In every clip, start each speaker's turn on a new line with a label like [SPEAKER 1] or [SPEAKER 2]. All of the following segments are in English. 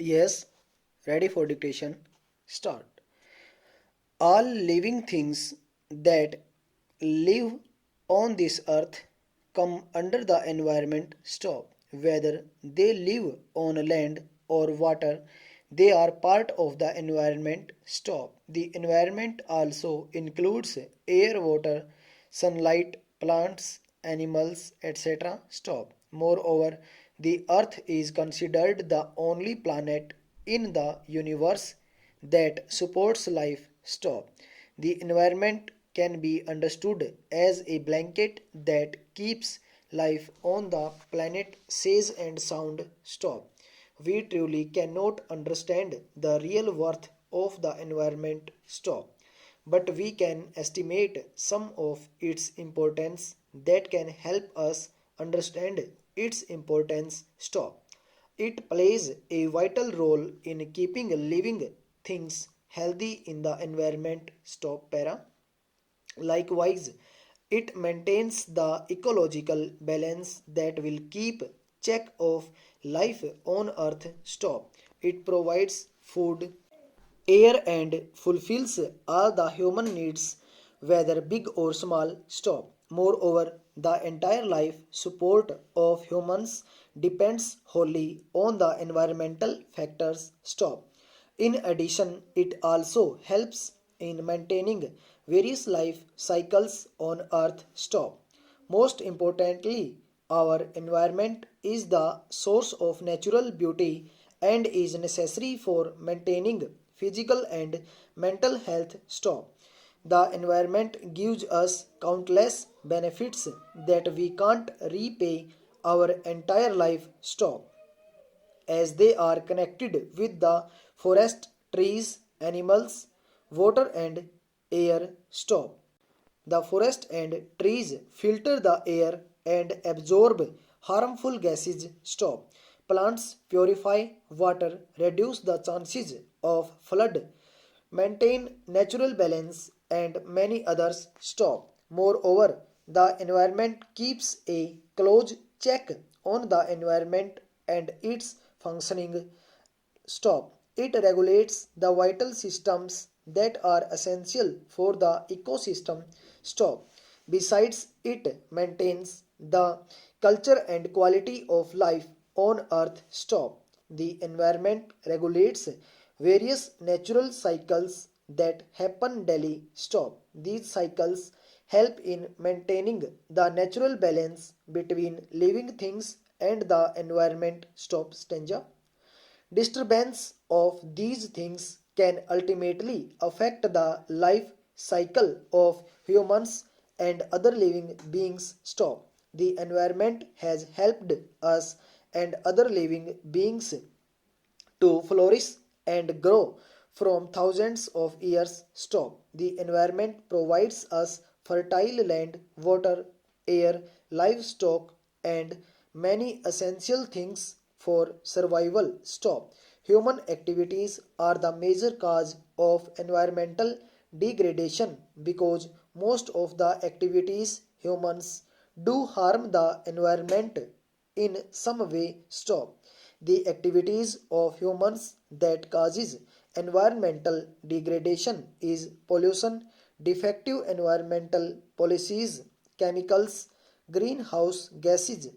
[SPEAKER 1] Yes, ready for dictation. Start. All living things that live on this earth come under the environment stop. Whether they live on land or water, they are part of the environment stop. The environment also includes air, water, sunlight, plants, animals, etc. Stop. Moreover, the earth is considered the only planet in the universe that supports life stop. The environment can be understood as a blanket that keeps life on the planet safe and sound stop. We truly cannot understand the real worth of the environment stop, but we can estimate some of its importance that can help us understand its importance stop. It plays a vital role in keeping living things healthy in the environment. Stop para. Likewise, it maintains the ecological balance that will keep check of life on earth. Stop. It provides food, air and fulfills all the human needs, whether big or small. Stop. Moreover, the entire life support of humans depends wholly on the environmental factors. Stop. In addition, it also helps in maintaining various life cycles on Earth. Stop. Most importantly, our environment is the source of natural beauty and is necessary for maintaining physical and mental health. Stop. The environment gives us countless benefits that we can't repay our entire life. Stop as they are connected with the forest, trees, animals, water, and air. Stop. The forest and trees filter the air and absorb harmful gases. Stop. Plants purify water, reduce the chances of flood, maintain natural balance, and many others. Stop. Moreover, the environment keeps a close check on the environment and its functioning. Stop. It regulates the vital systems that are essential for the ecosystem. Stop. Besides, it maintains the culture and quality of life on earth. Stop. The environment regulates various natural cycles that happen daily. Stop. These cycles help in maintaining the natural balance between living things and the environment. Stop. Stanza. Disturbance of these things can ultimately affect the life cycle of humans and other living beings. Stop. The environment has helped us and other living beings to flourish and grow from thousands of years. Stop. The environment provides us fertile land, water, air, livestock, and many essential things for survival. Stop. Human activities are the major cause of environmental degradation because most of the activities humans do harm the environment in some way. Stop. The activities of humans that causes environmental degradation is pollution, defective environmental policies, chemicals, greenhouse gases,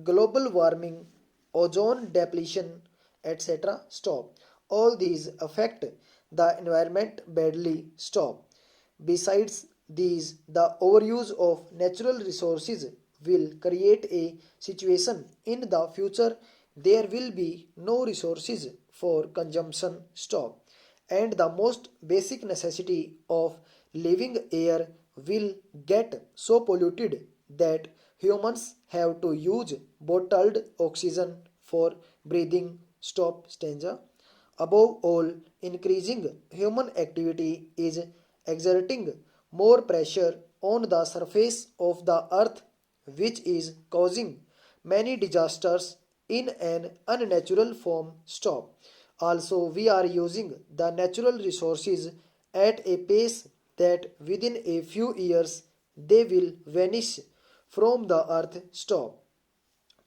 [SPEAKER 1] global warming, ozone depletion, etc. Stop. All these affect the environment badly. Stop. Besides these, the overuse of natural resources will create a situation in the future there will be no resources for consumption. Stop. And the most basic necessity of living air will get so polluted that humans have to use bottled oxygen for breathing. Stop. Stanza. Above all, increasing human activity is exerting more pressure on the surface of the earth, which is causing many disasters in an unnatural form. Stop. Also, we are using the natural resources at a pace that within a few years they will vanish from the earth. Stop.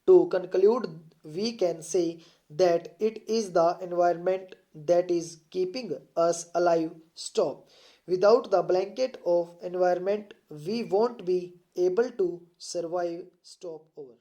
[SPEAKER 1] To conclude, we can say that it is the environment that is keeping us alive. Stop. Without the blanket of environment, we won't be able to survive. Stop over.